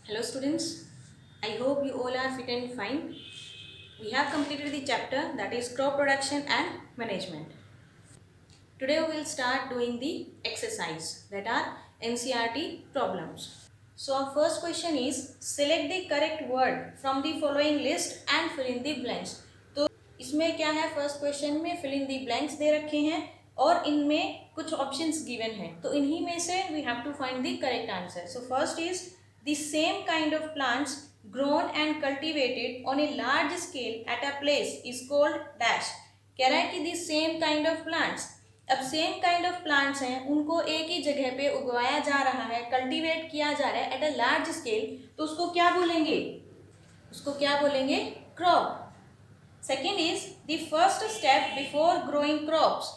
Hello students, I hope you all are fit and fine. We have completed the chapter that is crop production and management. Today we will start doing the exercise that are NCERT problems. So our first question is select the correct word from the following list and fill in the blanks. तो इसमें क्या है, first question में fill in the blanks दे रखे हैं और इनमें कुछ ऑप्शंस गिवन हैं, तो इन्हीं में से we have to find the correct answer. So first is the same kind of plants grown and cultivated on a large scale at a place is called dash. कह रहा है कि the same kind of plants, अब same kind of plants हैं, उनको एक ही जगह पे उगाया जा रहा है, कल्टीवेट किया जा रहा है एट अ लार्ज स्केल, तो उसको क्या बोलेंगे? उसको क्या बोलेंगे? Crop. Second is the first step before growing crops.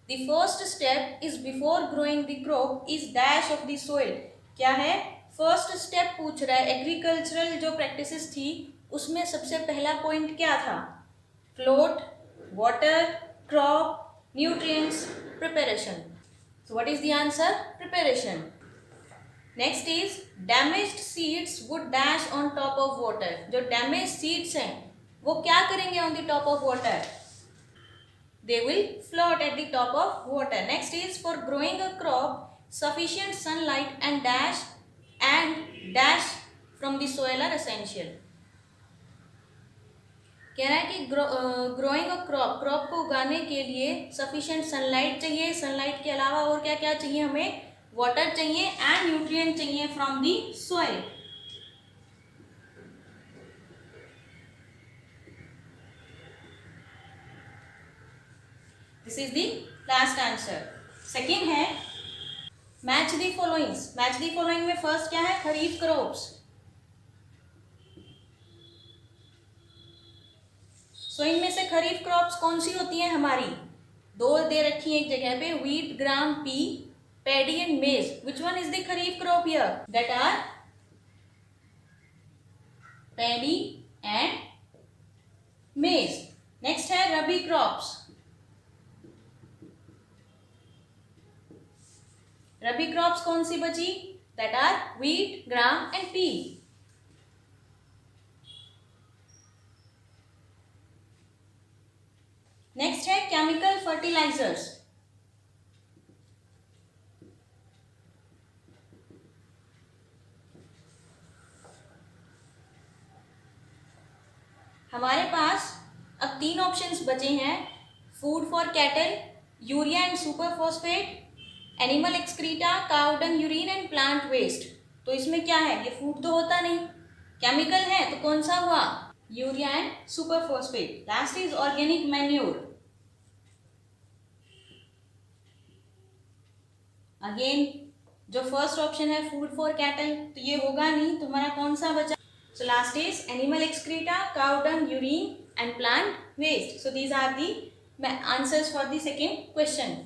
The first step is before growing the crop is dash of the soil. क्या है? फर्स्ट स्टेप पूछ रहा है. एग्रीकल्चरल जो प्रैक्टिसेस थी उसमें सबसे पहला पॉइंट क्या था? Float, water, crop, nutrients, preparation. So what is the answer? Preparation. Next is damaged seeds would dash on top of water. जो damaged seeds हैं वो क्या करेंगे on the top of water? They will float at the top of water. Next is for growing a crop sufficient sunlight and dash from the soil are essential. कह रहा है कि growing a crop, crop को उगाने के लिए sufficient sunlight चाहिए, sunlight के अलावा और क्या क्या चाहिए हमें? वाटर चाहिए एंड न्यूट्रिएंट चाहिए from the soil. This is the last answer. Second है match the followings. Match the following में फर्स्ट क्या है? खरीफ क्रॉप्स. सो इनमें से खरीफ क्रॉप्स कौन सी होती हैं हमारी? दो दे रखी है एक जगह पे, wheat, gram, pea, paddy and maize. Which one is the kharif crop here? That are paddy and maize. Next है रबी क्रॉप्स. रबी क्रॉप्स कौन सी बची? That are wheat, gram and pea. Next है केमिकल फर्टिलाइजर्स. हमारे पास अब तीन ऑप्शंस बचे हैं. Food for cattle, urea and super phosphate, animal excreta, cow dung, urine and plant waste. तो इसमें क्या है? ये फूड तो होता नहीं, केमिकल है, तो कौन सा हुआ? Urea and super phosphate. Last is organic manure. Again जो फर्स्ट ऑप्शन है फूड फॉर कैटल, तो ये होगा नहीं, तुम्हारा कौन सा बचा? So last is animal excreta, cow dung, urine and plant waste. So these are the answers for the second question.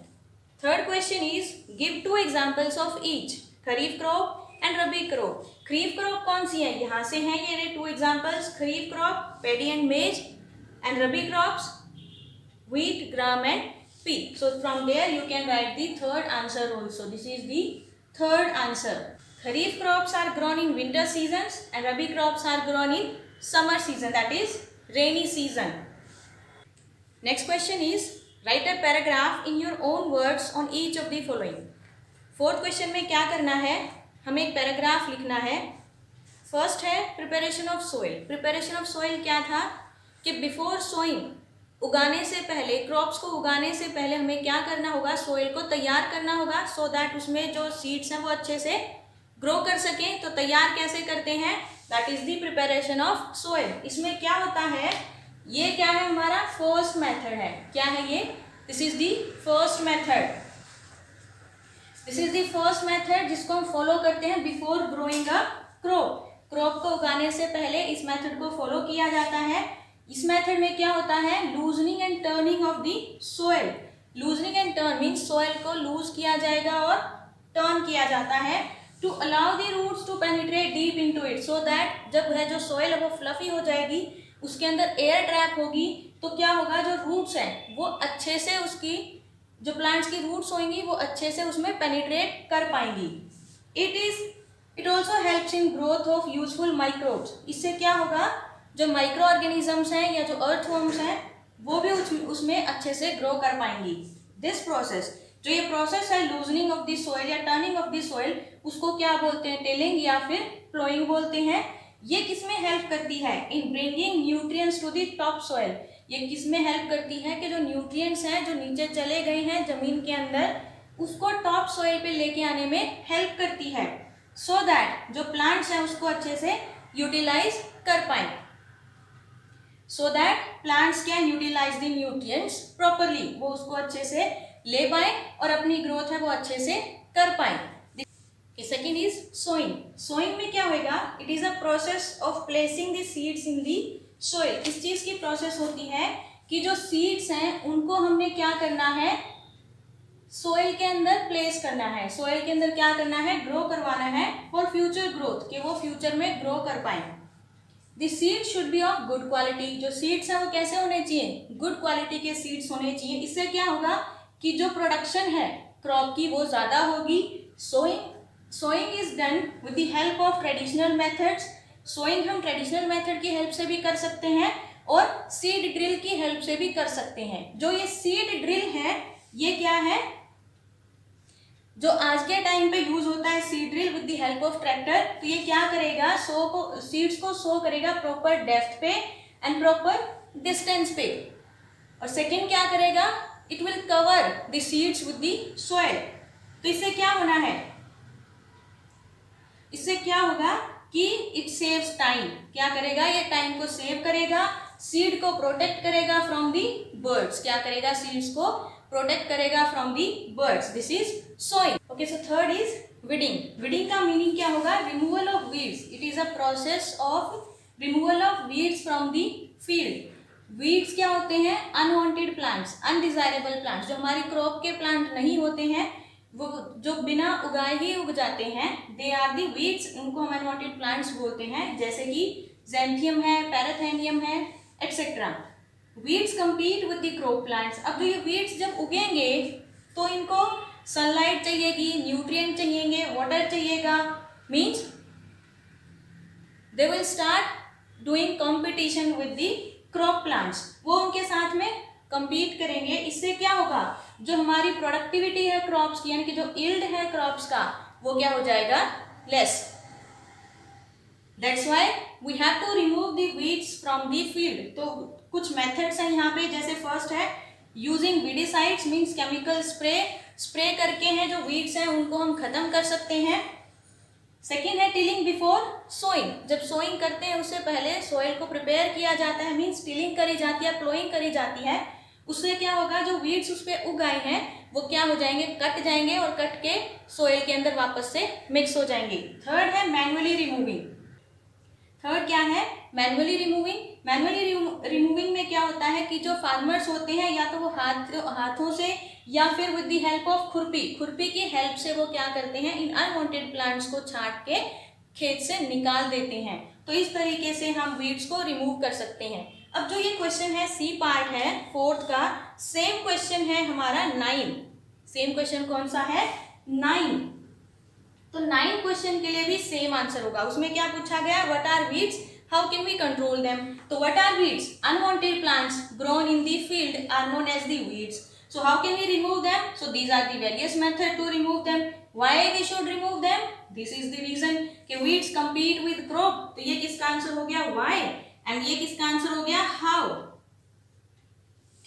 Third question is give two examples of each. Kharif crop and rabi crop. Kharif crop कौन सी है? यहाँ से हैं ये two examples. Kharif crop paddy and मेज and rabi crops wheat, gram and pea. So from there you can write the third answer also. This is the third answer. Kharif crops are grown in winter seasons and rabi crops are grown in summer season, that is rainy season. Next question is write a paragraph in your own words on each of the following. Fourth question में क्या करना है? हमें एक paragraph लिखना है. First है preparation of soil. Preparation of soil क्या था कि बिफोर सोइंग, उगाने से पहले, क्रॉप्स को उगाने से पहले हमें क्या करना होगा? सॉइल को तैयार करना होगा सो दैट उसमें जो सीड्स हैं वो अच्छे से ग्रो कर सकें. तो तैयार कैसे करते हैं? That is the preparation of soil. इसमें क्या होता है? ये क्या है? हमारा फर्स्ट मेथड है. क्या है ये? This is the first method. This is the first method जिसको हम फॉलो करते हैं before growing a crop. Crop को उगाने से पहले इस मेथड को फॉलो किया जाता है. इस मेथड में क्या होता है? Loosening and turning of the soil. Loosening and turn means soil को लूज किया जाएगा और टर्न किया जाता है to allow the roots to penetrate deep into it, so that जब है जो सोइल है वो फ्लफी हो जाएगी, उसके अंदर एयर ट्रैप होगी, तो क्या होगा? जो रूट्स हैं वो अच्छे से, उसकी जो प्लांट्स की रूट्स होंगी वो अच्छे से उसमें पेनिट्रेट कर पाएंगी. It is it also helps in growth of useful microbes. इससे क्या होगा, जो माइक्रो ऑर्गेनिजम्स हैं या जो अर्थवर्म्स हैं वो भी उसमें अच्छे से ग्रो कर पाएंगी। दिस प्रोसेस, जो ये प्रोसेस है लूजनिंग ऑफ द सॉइल या टर्निंग ऑफ द सॉइल, उसको क्या बोलते हैं, टिलिंग या फिर प्लोइंग बोलते हैं। ये किसमें हेल्प करती है, in bringing nutrients to the top soil. ये किसमें हेल्प करती है कि जो न्यूट्रिएंट्स हैं जो नीचे चले गए हैं जमीन के अंदर, उसको टॉप सॉइल पे लेके आने में हेल्प करती है, सो दैट जो प्लांट्स हैं उसको अच्छे से यूटिलाइज कर पाए, so that plants can utilize the nutrients properly, वो उसको अच्छे से ले पाए और अपनी ग्रोथ है वो अच्छे से कर पाए। Second is sowing. सोइंग में क्या होगा, it is a process of placing the seeds in the soil. इस चीज की प्रोसेस होती है कि जो सीड्स हैं उनको हमने क्या करना है, सोइल के अंदर प्लेस करना है, सोइल के अंदर क्या करना है, ग्रो करवाना है फॉर फ्यूचर ग्रोथ, कि वो फ्यूचर में ग्रो कर पाए। The seed should be of good quality. जो सीड्स हैं वो कैसे होने चाहिए, गुड क्वालिटी के सीड्स होने चाहिए। इससे क्या होगा कि जो प्रोडक्शन है क्रॉप की वो ज़्यादा होगी। Sowing is done with the help of traditional methods. Sowing हम ट्रेडिशनल मेथड की हेल्प से भी कर सकते हैं और सीड ड्रिल की हेल्प से भी कर सकते हैं। जो ये सीड ड्रिल है ये क्या है, जो आज के टाइम पे यूज होता है seed drill with the help of tractor. तो ये क्या करेगा, सीड्स को सो करेगा प्रॉपर डेप्थ पे एंड प्रॉपर डिस्टेंस पे। और सेकंड क्या करेगा, it will cover the seeds with the soil. तो इससे क्या होना है, इससे क्या होगा कि इट सेव्स टाइम। क्या करेगा, ये टाइम को सेव करेगा, सीड को प्रोटेक्ट करेगा फ्रॉम दी बर्ड्स। क्या करेगा, सीड्स को प्रोटेक्ट करेगा from the birds. This is sowing. Okay, so third is weeding. Weeding का मीनिंग क्या होगा, removal of weeds. It is a process of removal of weeds from the field. Weeds क्या होते हैं, अनवांटेड प्लांट्स, अनडिजायरेबल प्लांट्स, जो हमारी crop के plant नहीं होते हैं, वो जो बिना उगाए ही उग जाते हैं, दे आर दी वीड्स। उनको हम अनवांटेड प्लांट्स बोलते हैं, जैसे कि ज़ैंथियम है, पैराथेनियम है, etcetera. Weeds compete with the crop plants। अब जो ये वीड्स जब उगेंगे तो इनको सनलाइट चाहिएगी, न्यूट्रिएंट चाहिएंगे, वाटर चाहिएगा, means they will start doing competition with the crop plants. वो उनके साथ में compete करेंगे। इससे क्या होगा, जो हमारी प्रोडक्टिविटी है क्रॉप्स की, यानी कि जो यील्ड है क्रॉप्स का, वो क्या हो जाएगा, less. That's why we have to remove the weeds from the field। तो कुछ मेथड्स हैं यहाँ पे, जैसे फर्स्ट है using weedicides, means chemical spray करके हैं जो वीड्स हैं उनको हम खत्म कर सकते हैं। सेकेंड है टिलिंग बिफोर सोइंग। जब सोइंग करते हैं उससे पहले सॉइल को प्रिपेयर किया जाता है, मीन्स टिलिंग करी जाती है, प्लोइंग करी जाती है। उससे क्या होगा, जो वीड्स उस पर उग आए हैं वो क्या हो जाएंगे, कट जाएंगे और कट के सॉइल के अंदर वापस से मिक्स हो जाएंगे। थर्ड है मैनुअली रिमूविंग। थर्ड क्या है, मैनुअली रिमूविंग। मैनुअली रिमूविंग में क्या होता है कि जो फार्मर्स होते हैं या तो वो हाथों से या फिर विद द हेल्प ऑफ खुरपी की हेल्प से वो क्या करते हैं, इन अनवांटेड प्लांट्स को छांट के खेत से निकाल देते हैं। तो इस तरीके से हम वीड्स को रिमूव कर सकते हैं। अब जो ये क्वेश्चन है सी पार्ट है फोर्थ का, सेम क्वेश्चन है हमारा 9। सेम क्वेश्चन कौन सा है, 9। तो 9 क्वेश्चन के लिए भी सेम आंसर होगा। उसमें क्या पूछा गया, what are weeds, how can we control them. तो what are weeds, unwanted plants grown in the field are known as the weeds. So how can we remove them, so these are the various method to remove them. Why we should remove them, this is the reason कि weeds compete with crop. तो ये किसका answer हो गया, why, and ये किसका answer हो गया, हाउ।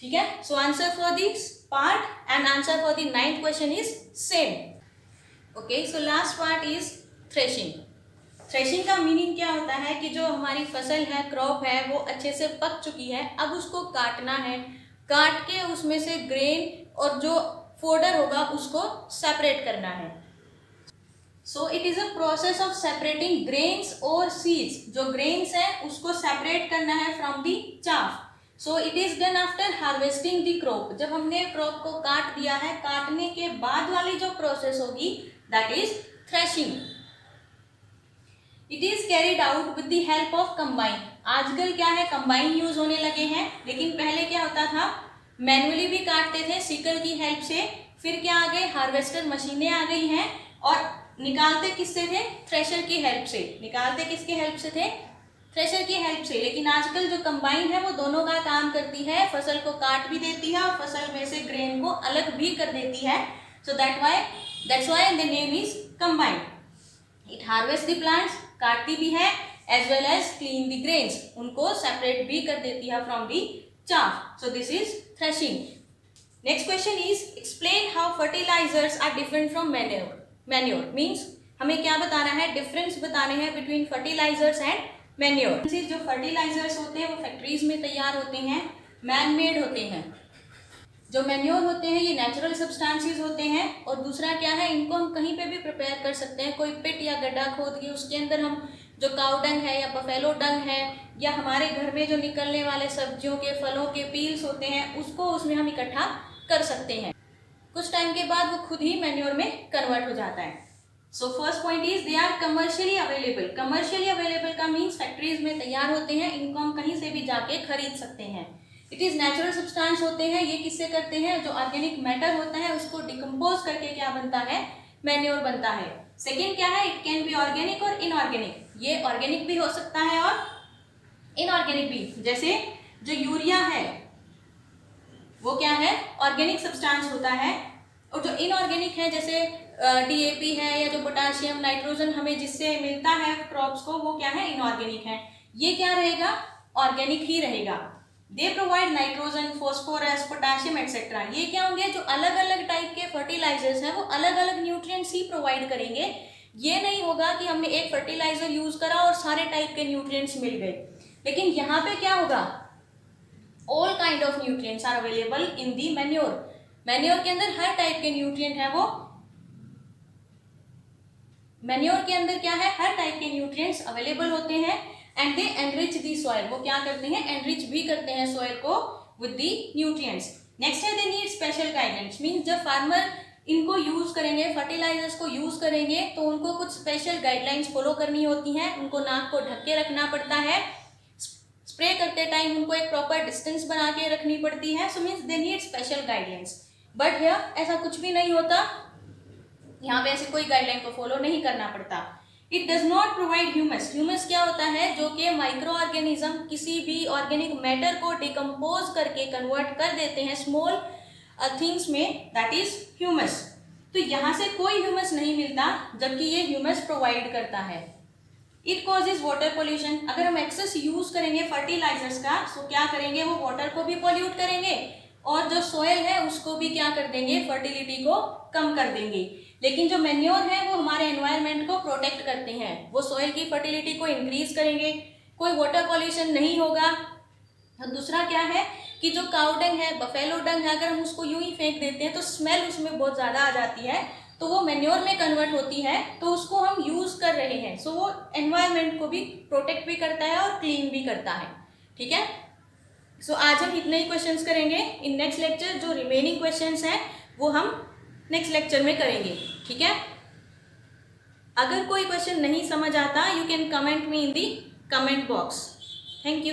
ठीक है, so answer for this part and answer for the 9th question is same. Okay, so last part is threshing. Threshing का मीनिंग क्या होता है कि जो हमारी फसल है, क्रॉप है, वो अच्छे से पक चुकी है, अब उसको काटना है, काट के उसमें से ग्रेन और जो फोडर होगा उसको सेपरेट करना है। So it is a process of separating grains और सीड्स। जो ग्रेन्स है उसको सेपरेट करना है from the chaff. So it is done after harvesting the crop. जब हमने क्रॉप को काट दिया है, काटने के बाद वाली जो प्रोसेस होगी that is threshing. It is carried out with the help of combine. आजकल क्या है, कंबाइन यूज होने लगे हैं, लेकिन पहले क्या होता था, मैनुअली भी काटते थे सिकल की हेल्प से। फिर क्या आ गए, हार्वेस्टर मशीनें आ गई हैं और निकालते किससे थे? थ्रेशर की हेल्प से। निकालते किसके हेल्प से थे? थ्रेशर की हेल्प से। लेकिन आजकल जो कंबाइन है वो दोनों का काम करती है, फसल को काट भी देती है और फसल में से ग्रेन को अलग भी कर देती है। So that's why the name is combine. It harvest the plants, काटती भी है, as well as clean the grains, उनको सेपरेट भी कर देती है from the chaff. So this is threshing. Next question is explain how fertilizers are different from manure. Manure means हमें क्या बताना है? डिफरेंस बताने हैं बिटवीन फर्टिलाइजर्स एंड मैन्योर। जो फर्टिलाइजर्स होते हैं वो फैक्ट्रीज में तैयार होते हैं, मैन मेड होते हैं। जो मैन्योर होते हैं ये नेचुरल सब्सटेंसेस होते हैं। और दूसरा क्या है, इनको हम कहीं पे भी प्रिपेयर कर सकते हैं। कोई पिट या गड्ढा खोद के उसके अंदर हम जो काउ डंग है या बफेलो डंग है या हमारे घर में जो निकलने वाले सब्जियों के फलों के पील्स होते हैं उसको उसमें हम इकट्ठा कर सकते हैं। कुछ टाइम के बाद वो खुद ही मैन्योर में कन्वर्ट हो जाता है। So first point is they are commercially available. Commercially available का मीन्स फैक्ट्रीज में तैयार होते हैं, इनको हम कहीं से भी जाके खरीद सकते हैं। इट इज नेचुरल सब्सटेंस होते हैं। ये किससे करते हैं? जो ऑर्गेनिक मैटर होता है उसको डिकम्पोज करके क्या बनता है? मैन्योर बनता है। सेकेंड क्या है? इट कैन बी ऑर्गेनिक और इनऑर्गेनिक। ये ऑर्गेनिक भी हो सकता है और इनऑर्गेनिक भी। जैसे जो यूरिया है वो क्या है? ऑर्गेनिक सब्सटेंस होता है। और जो इनऑर्गेनिक है जैसे डीएपी है या जो पोटाशियम नाइट्रोजन हमें जिससे मिलता है क्रॉप्स को, वो क्या है? इनऑर्गेनिक है। ये क्या रहेगा? ऑर्गेनिक ही रहेगा। They provide nitrogen, phosphorus, potassium etcetera. ये क्या होंगे? जो अलग अलग टाइप के फर्टिलाइजर्स हैं वो अलग अलग न्यूट्रिएंट्स ही प्रोवाइड करेंगे। ये नहीं होगा कि हमने एक फर्टिलाइजर यूज करा और सारे टाइप के न्यूट्रिएंट्स मिल गए। लेकिन यहाँ पे क्या होगा? All kind of nutrients are available in the manure. Manure के अंदर हर टाइप के न्यूट्रिएंट है वो। मैन्योर के अंदर क्या है? हर टाइप के न्यूट्रिएंट्स अवेलेबल होते हैं। And they enrich the soil. वो क्या करते हैं? एनरिच भी करते हैं सॉइल को विद दी न्यूट्रिएंट्स। नेक्स्ट है they need special guidance. Means जब फार्मर इनको यूज करेंगे, फर्टिलाइजर्स को यूज करेंगे तो उनको कुछ स्पेशल गाइडलाइंस फॉलो करनी होती हैं। उनको नाक को ढक के रखना पड़ता है। स्प्रे करते टाइम उनको एक प्रॉपर डिस्टेंस बना के रखनी पड़ती है। So means they need special guidelines. But here ऐसा कुछ भी नहीं होता। यहाँ पे ऐसे कोई गाइडलाइन को फॉलो नहीं करना पड़ता। It does not provide humus. Humus क्या होता है? जो कि माइक्रो ऑर्गेनिज्म किसी भी ऑर्गेनिक मैटर को डिकम्पोज करके कन्वर्ट कर देते हैं स्मॉल थिंग्स में, दैट इज ह्यूमस। तो यहाँ से कोई ह्यूमस नहीं मिलता जबकि ये ह्यूमस प्रोवाइड करता है। It causes water pollution. अगर हम एक्सेस यूज करेंगे फर्टिलाइजर्स का तो क्या करेंगे? वो वाटर को भी पॉल्यूट करेंगे और जो सोयल है उसको भी क्या कर देंगे? फर्टिलिटी को कम कर देंगे। लेकिन जो मैन्योर है वो हमारे एनवायरनमेंट को प्रोटेक्ट करते हैं। वो सोयल की फर्टिलिटी को इंक्रीज करेंगे, कोई वाटर पॉल्यूशन नहीं होगा। दूसरा क्या है कि जो काउ डंग है, बफेलो डंग है, अगर हम उसको यूं ही फेंक देते हैं तो स्मेल उसमें बहुत ज़्यादा आ जाती है। तो वो मैन्योर में कन्वर्ट होती है, तो उसको हम यूज़ कर रहे हैं। सो वो एनवायरनमेंट को भी प्रोटेक्ट भी करता है और क्लीन भी करता है। ठीक है। सो आज हम इतने ही क्वेश्चंस करेंगे। इन नेक्स्ट लेक्चर जो रिमेनिंग क्वेश्चंस हैं वो हम नेक्स्ट लेक्चर में करेंगे। ठीक है। अगर कोई क्वेश्चन नहीं समझ आता, you can comment me in the comment box. Thank you.